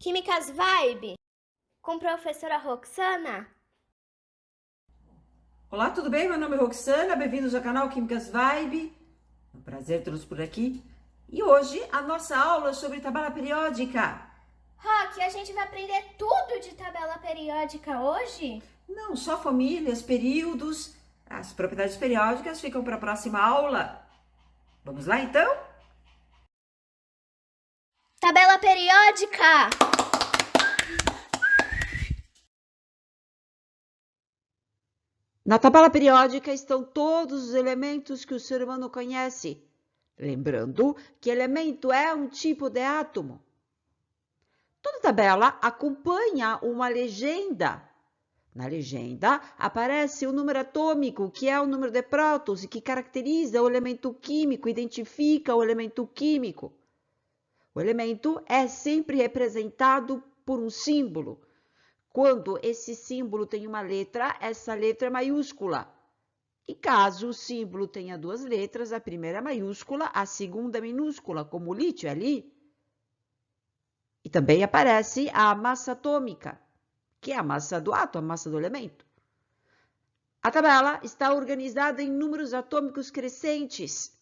Químicas Vibe, com a professora Roxana. Olá, tudo bem? Meu nome é Roxana, bem-vindos ao canal Químicas Vibe. É um prazer tê-los por aqui. E hoje a nossa aula é sobre tabela periódica. Rock, a gente vai aprender tudo de tabela periódica hoje? Não só famílias, períodos, as propriedades periódicas ficam para a próxima aula. Vamos lá então? Tabela periódica! Na tabela periódica estão todos os elementos que o ser humano conhece. Lembrando que elemento é um tipo de átomo. Toda tabela acompanha uma legenda. Na legenda aparece o número atômico, que é o número de prótons e que caracteriza o elemento químico, identifica o elemento químico. O elemento é sempre representado por um símbolo. Quando esse símbolo tem uma letra, essa letra é maiúscula. E caso o símbolo tenha duas letras, a primeira é maiúscula, a segunda é minúscula, como o lítio ali. E também aparece a massa atômica, que é a massa do átomo, a massa do elemento. A tabela está organizada em números atômicos crescentes.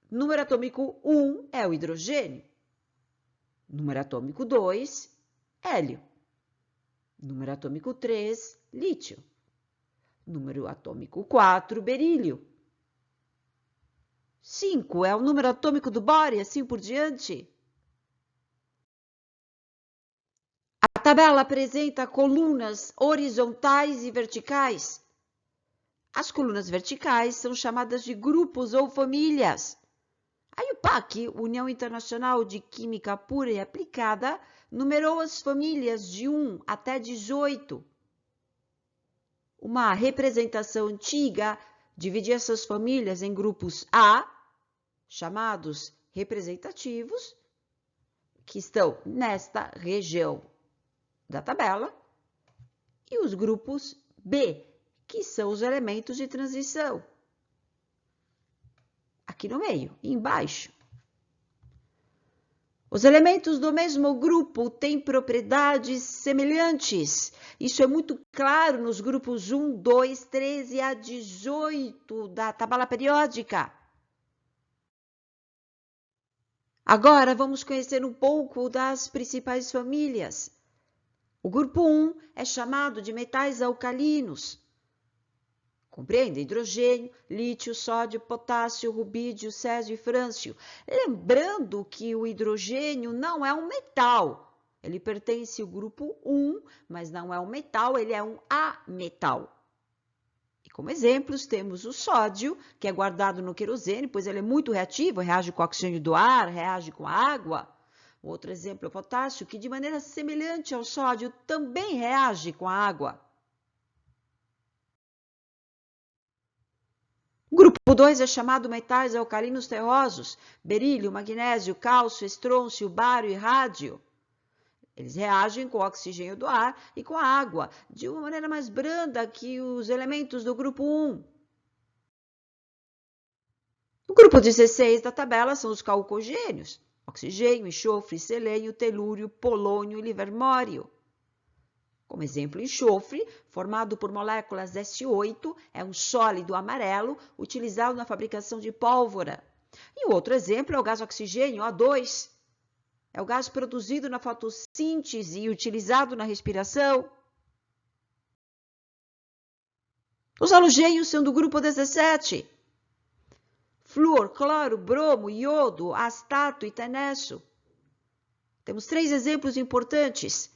Número atômico 1 é o hidrogênio. Número atômico 2, hélio. Número atômico 3, lítio. Número atômico 4, berílio. 5 é o número atômico do bório e assim por diante. A tabela apresenta colunas horizontais e verticais. As colunas verticais são chamadas de grupos ou famílias. A IUPAC, União Internacional de Química Pura e Aplicada, numerou as famílias de 1 até 18. Uma representação antiga dividia essas famílias em grupos A, chamados representativos, que estão nesta região da tabela, e os grupos B, que são os elementos de transição, aqui no meio, embaixo. Os elementos do mesmo grupo têm propriedades semelhantes. Isso é muito claro nos grupos 1, 2, 13 a 18 da tabela periódica. Agora vamos conhecer um pouco das principais famílias. O grupo 1 é chamado de metais alcalinos. Compreende? Hidrogênio, lítio, sódio, potássio, rubídio, césio e frâncio. Lembrando que o hidrogênio não é um metal. Ele pertence ao grupo 1, mas não é um metal, ele é um ametal. E como exemplos temos o sódio, que é guardado no querosene, pois ele é muito reativo, reage com o oxigênio do ar, reage com a água. Outro exemplo é o potássio, que de maneira semelhante ao sódio também reage com a água. O grupo 2 é chamado metais alcalinos terrosos, berílio, magnésio, cálcio, estrôncio, bário e rádio. Eles reagem com o oxigênio do ar e com a água, de uma maneira mais branda que os elementos do grupo 1. O grupo 16 da tabela são os calcogênios, oxigênio, enxofre, selênio, telúrio, polônio e livermório. Como exemplo, enxofre, formado por moléculas S8, é um sólido amarelo utilizado na fabricação de pólvora. E o outro exemplo é o gás oxigênio, O2. É o gás produzido na fotossíntese e utilizado na respiração. Os halogênios são do grupo 17. Flúor, cloro, bromo, iodo, astato e tenesso. Temos 3 exemplos importantes.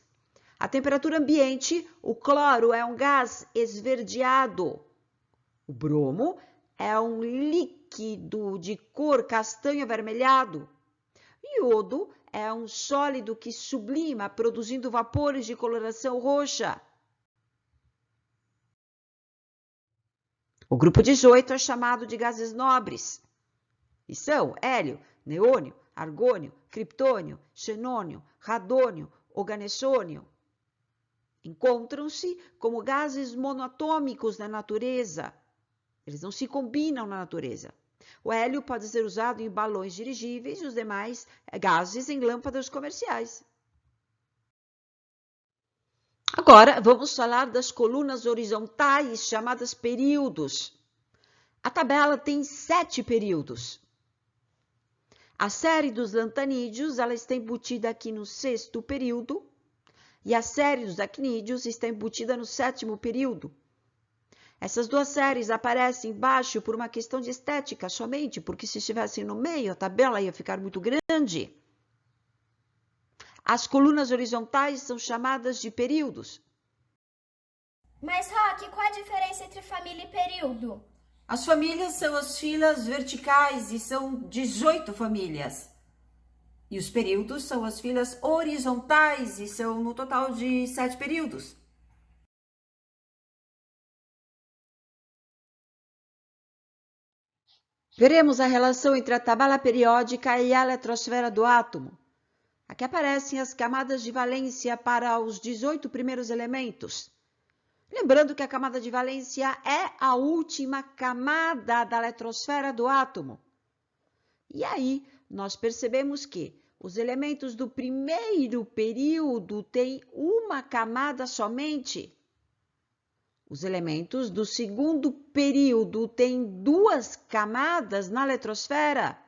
A temperatura ambiente, o cloro é um gás esverdeado. O bromo é um líquido de cor castanho avermelhado. O iodo é um sólido que sublima, produzindo vapores de coloração roxa. O grupo 18 é chamado de gases nobres. E são hélio, neônio, argônio, criptônio, xenônio, radônio, oganessônio. Encontram-se como gases monoatômicos na natureza. Eles não se combinam na natureza. O hélio pode ser usado em balões dirigíveis e os demais gases em lâmpadas comerciais. Agora, vamos falar das colunas horizontais, chamadas períodos. A tabela tem 7 períodos. A série dos lantanídeos, ela está embutida aqui no 6º período, e a série dos acnídeos está embutida no 7º período. Essas duas séries aparecem embaixo por uma questão de estética somente, porque se estivessem no meio, a tabela ia ficar muito grande. As colunas horizontais são chamadas de períodos. Mas, Roque, qual a diferença entre família e período? As famílias são as filas verticais e são 18 famílias. E os períodos são as filas horizontais e são no total de 7 períodos. Veremos a relação entre a tabela periódica e a eletrosfera do átomo. Aqui aparecem as camadas de valência para os 18 primeiros elementos. Lembrando que a camada de valência é a última camada da eletrosfera do átomo. E aí, nós percebemos que os elementos do primeiro período têm uma camada somente. Os elementos do segundo período têm 2 camadas na eletrosfera.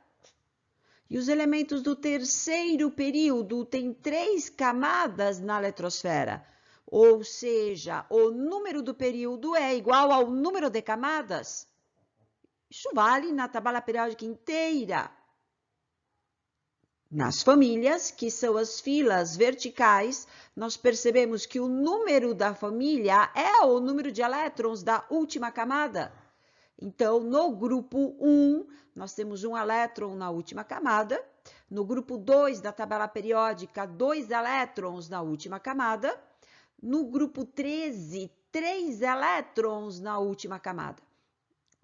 E os elementos do terceiro período têm 3 camadas na eletrosfera. Ou seja, o número do período é igual ao número de camadas. Isso vale na tabela periódica inteira. Nas famílias, que são as filas verticais, nós percebemos que o número da família é o número de elétrons da última camada. Então, no grupo 1, nós temos 1 elétron na última camada. No grupo 2 da tabela periódica, 2 elétrons na última camada. No grupo 13, 3 elétrons na última camada.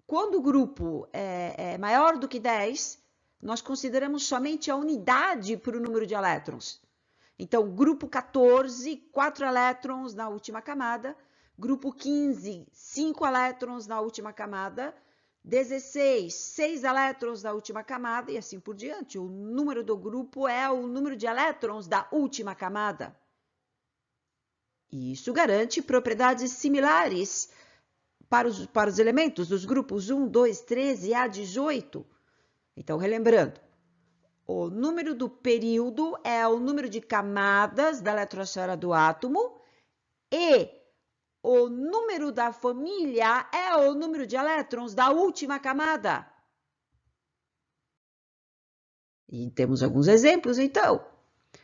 Quando o grupo é maior do que 10, nós consideramos somente a unidade para o número de elétrons. Então, grupo 14, 4 elétrons na última camada. Grupo 15, 5 elétrons na última camada. 16, 6 elétrons na última camada e assim por diante. O número do grupo é o número de elétrons da última camada. E isso garante propriedades similares para os elementos dos grupos 1, 2, 13 a 18. Então, relembrando, o número do período é o número de camadas da eletrosfera do átomo e o número da família é o número de elétrons da última camada. E temos alguns exemplos, então.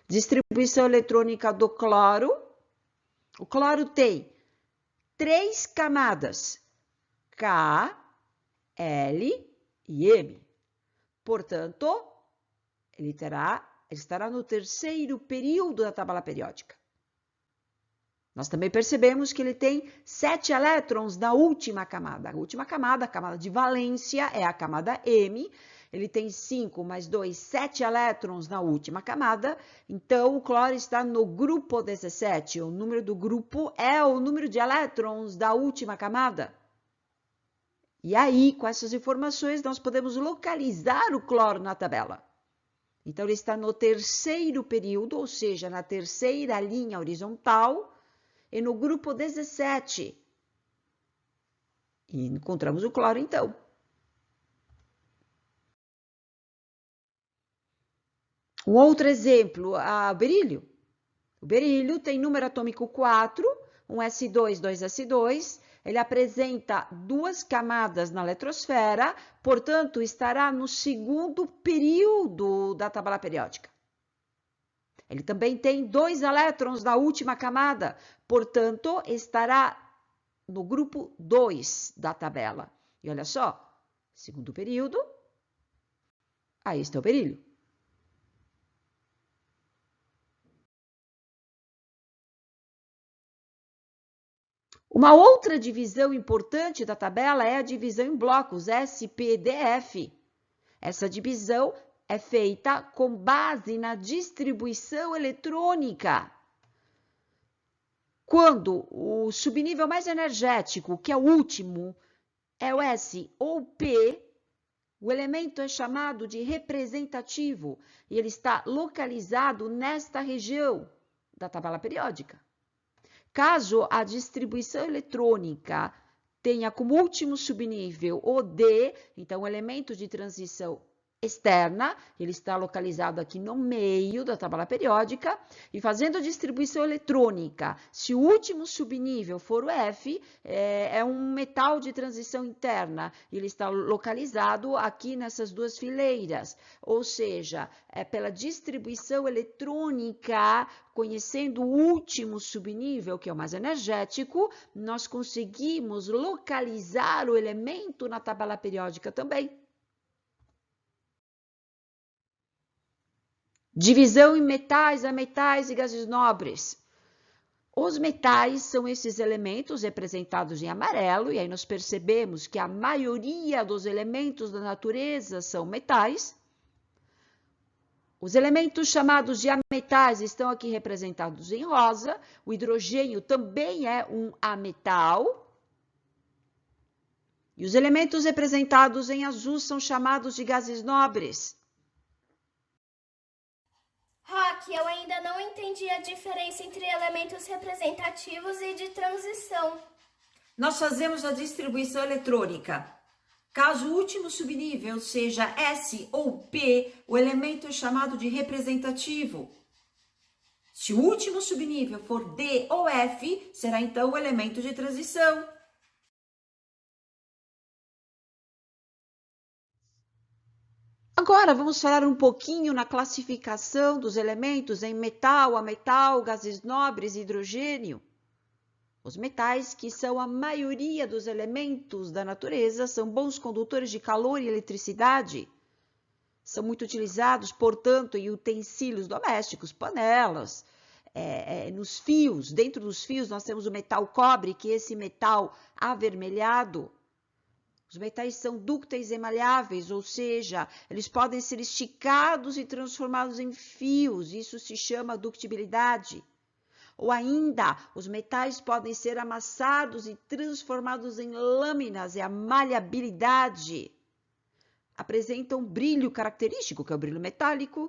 Distribuição eletrônica do cloro. O cloro tem 3 camadas, K, L e M. Portanto, ele estará no terceiro período da tabela periódica. Nós também percebemos que ele tem 7 elétrons na última camada. A última camada, a camada de valência, é a camada M. Ele tem 5 mais 2, 7 elétrons na última camada. Então, o cloro está no grupo 17. O número do grupo é o número de elétrons da última camada. E aí, com essas informações, nós podemos localizar o cloro na tabela. Então, ele está no terceiro período, ou seja, na terceira linha horizontal, e no grupo 17. E encontramos o cloro, então. Um outro exemplo, o berílio. O berílio tem número atômico 4, um S2, 2S2. Ele apresenta 2 camadas na eletrosfera, portanto, estará no segundo período da tabela periódica. Ele também tem 2 elétrons na última camada, portanto, estará no grupo 2 da tabela. E olha só, segundo período, aí está o berílio. Uma outra divisão importante da tabela é a divisão em blocos, SPDF. Essa divisão é feita com base na distribuição eletrônica. Quando o subnível mais energético, que é o último, é o S ou P, o elemento é chamado de representativo e ele está localizado nesta região da tabela periódica. Caso a distribuição eletrônica tenha como último subnível o D, então o elemento de transição externa, ele está localizado aqui no meio da tabela periódica, e fazendo a distribuição eletrônica, se o último subnível for o F, é um metal de transição interna, ele está localizado aqui nessas duas fileiras, ou seja, pela distribuição eletrônica, conhecendo o último subnível, que é o mais energético, nós conseguimos localizar o elemento na tabela periódica também. Divisão em metais, ametais e gases nobres. Os metais são esses elementos representados em amarelo, e aí nós percebemos que a maioria dos elementos da natureza são metais. Os elementos chamados de ametais estão aqui representados em rosa. O hidrogênio também é um ametal. E os elementos representados em azul são chamados de gases nobres. Roque, eu ainda não entendi a diferença entre elementos representativos e de transição. Nós fazemos a distribuição eletrônica. Caso o último subnível seja S ou P, o elemento é chamado de representativo. Se o último subnível for D ou F, será então o elemento de transição. Agora, vamos falar um pouquinho na classificação dos elementos em metal, ametal, gases nobres e hidrogênio. Os metais, que são a maioria dos elementos da natureza, são bons condutores de calor e eletricidade. São muito utilizados, portanto, em utensílios domésticos, panelas, nos fios. Dentro dos fios, nós temos o metal cobre, que é esse metal avermelhado. Os metais são dúcteis e maleáveis, ou seja, eles podem ser esticados e transformados em fios, isso se chama ductibilidade. Ou ainda, os metais podem ser amassados e transformados em lâminas, é a maleabilidade. Apresentam brilho característico, que é o brilho metálico.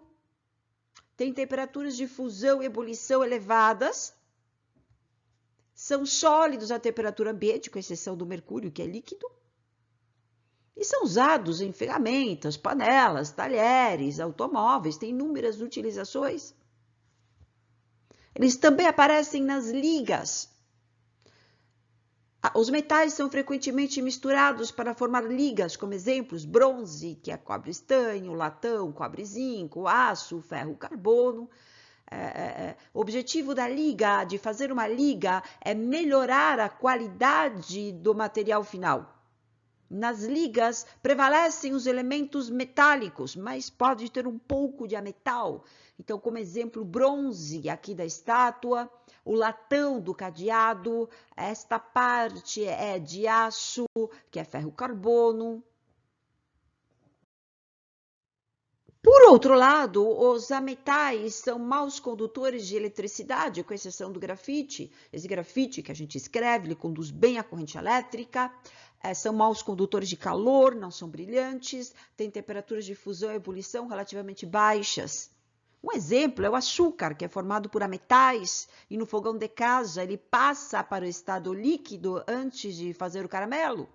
Tem temperaturas de fusão e ebulição elevadas. São sólidos à temperatura ambiente, com exceção do mercúrio, que é líquido. E são usados em ferramentas, panelas, talheres, automóveis, tem inúmeras utilizações. Eles também aparecem nas ligas. Os metais são frequentemente misturados para formar ligas, como exemplos, bronze, que é cobre estanho, latão, cobre zinco, aço, ferro carbono. O objetivo da liga, de fazer uma liga, é melhorar a qualidade do material final. Nas ligas prevalecem os elementos metálicos, mas pode ter um pouco de ametal. Então, como exemplo, o bronze aqui da estátua, o latão do cadeado, esta parte é de aço, que é ferro carbono. Por outro lado, os ametais são maus condutores de eletricidade, com exceção do grafite. Esse grafite que a gente escreve, ele conduz bem a corrente elétrica. São maus condutores de calor, não são brilhantes, têm temperaturas de fusão e ebulição relativamente baixas. Um exemplo é o açúcar, que é formado por ametais, e no fogão de casa ele passa para o estado líquido antes de fazer o caramelo.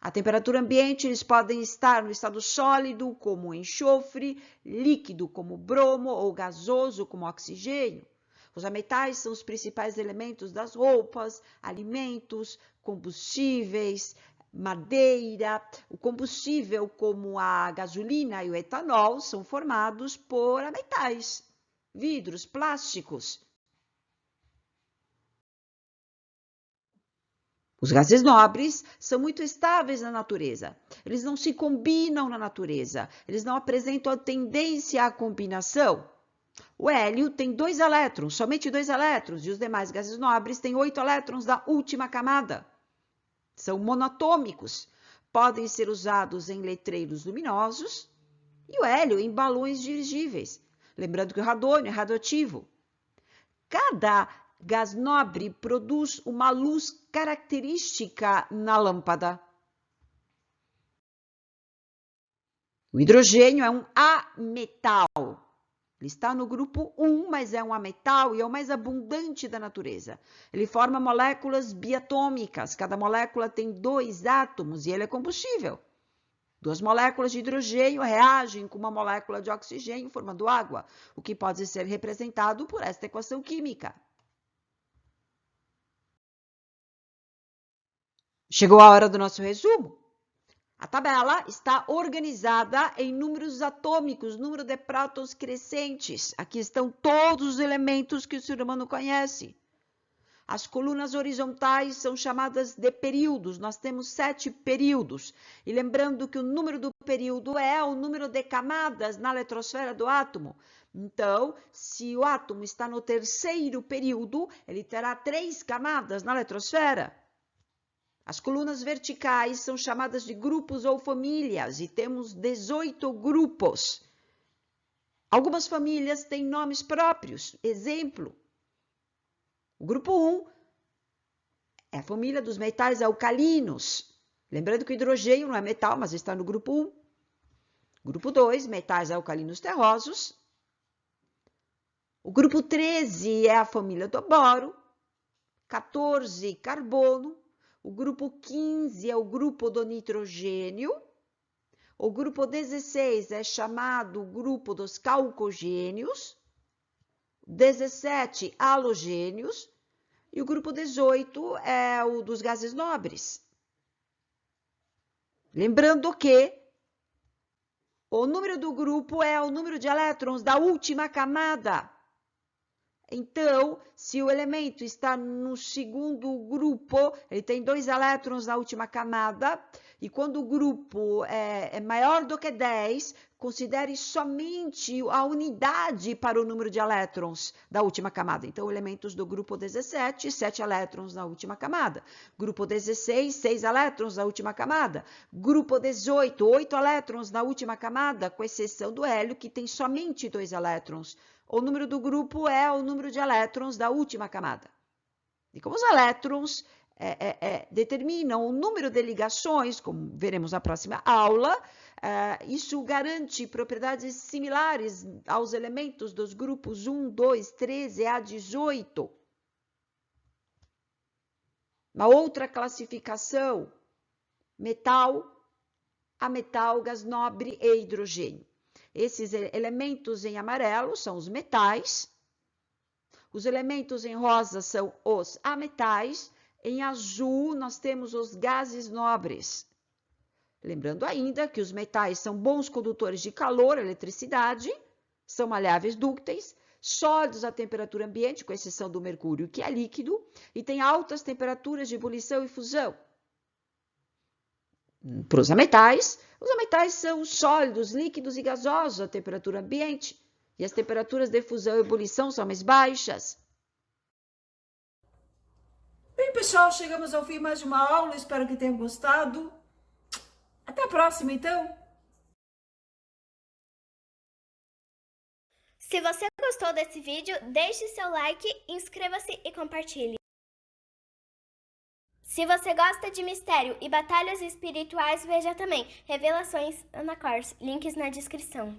A temperatura ambiente, eles podem estar no estado sólido, como enxofre, líquido, como bromo, ou gasoso, como oxigênio. Os ametais são os principais elementos das roupas, alimentos, combustíveis, madeira. O combustível, como a gasolina e o etanol, são formados por ametais, vidros, plásticos. Os gases nobres são muito estáveis na natureza. Eles não se combinam na natureza. Eles não apresentam a tendência à combinação. O hélio tem 2 elétrons, somente 2 elétrons, e os demais gases nobres têm 8 elétrons da última camada. São monatômicos, podem ser usados em letreiros luminosos, e o hélio em balões dirigíveis. Lembrando que o radônio é radioativo. Cada gás nobre produz uma luz característica na lâmpada. O hidrogênio é um ametal. Ele está no grupo 1, mas é um ametal e é o mais abundante da natureza. Ele forma moléculas biatômicas. Cada molécula tem 2 átomos e ele é combustível. 2 moléculas de hidrogênio reagem com uma molécula de oxigênio formando água, o que pode ser representado por esta equação química. Chegou a hora do nosso resumo. A tabela está organizada em números atômicos, número de prótons crescentes. Aqui estão todos os elementos que o ser humano conhece. As colunas horizontais são chamadas de períodos. Nós temos 7 períodos. E lembrando que o número do período é o número de camadas na eletrosfera do átomo. Então, se o átomo está no 3º período, ele terá 3 camadas na eletrosfera. As colunas verticais são chamadas de grupos ou famílias e temos 18 grupos. Algumas famílias têm nomes próprios. Exemplo, o grupo 1 é a família dos metais alcalinos. Lembrando que o hidrogênio não é metal, mas está no grupo 1. Grupo 2, metais alcalinos terrosos. O grupo 13 é a família do boro. 14, carbono. O grupo 15 é o grupo do nitrogênio. O grupo 16 é chamado grupo dos calcogênios. 17, halogênios. E o grupo 18 é o dos gases nobres. Lembrando que o número do grupo é o número de elétrons da última camada. Então, se o elemento está no 2º grupo, ele tem 2 elétrons na última camada, e quando o grupo é maior do que 10, considere somente a unidade para o número de elétrons da última camada. Então, elementos do grupo 17, 7 elétrons na última camada. Grupo 16, 6 elétrons na última camada. Grupo 18, 8 elétrons na última camada, com exceção do hélio, que tem somente 2 elétrons. O número do grupo é o número de elétrons da última camada. E como os elétrons determinam o número de ligações, como veremos na próxima aula, isso garante propriedades similares aos elementos dos grupos 1, 2, 13 a 18. Uma outra classificação, metal, ametal, gás nobre e hidrogênio. Esses elementos em amarelo são os metais, os elementos em rosa são os ametais, em azul nós temos os gases nobres. Lembrando ainda que os metais são bons condutores de calor, eletricidade, são maleáveis dúcteis, sólidos à temperatura ambiente, com exceção do mercúrio, que é líquido, e têm altas temperaturas de ebulição e fusão. Para os ametais são sólidos, líquidos e gasosos à temperatura ambiente, e as temperaturas de fusão e ebulição são mais baixas. Bem, pessoal, chegamos ao fim de mais uma aula, espero que tenham gostado. Até a próxima, então! Se você gostou desse vídeo, deixe seu like, inscreva-se e compartilhe. Se você gosta de mistério e batalhas espirituais, veja também Revelações Ana Kors, links na descrição.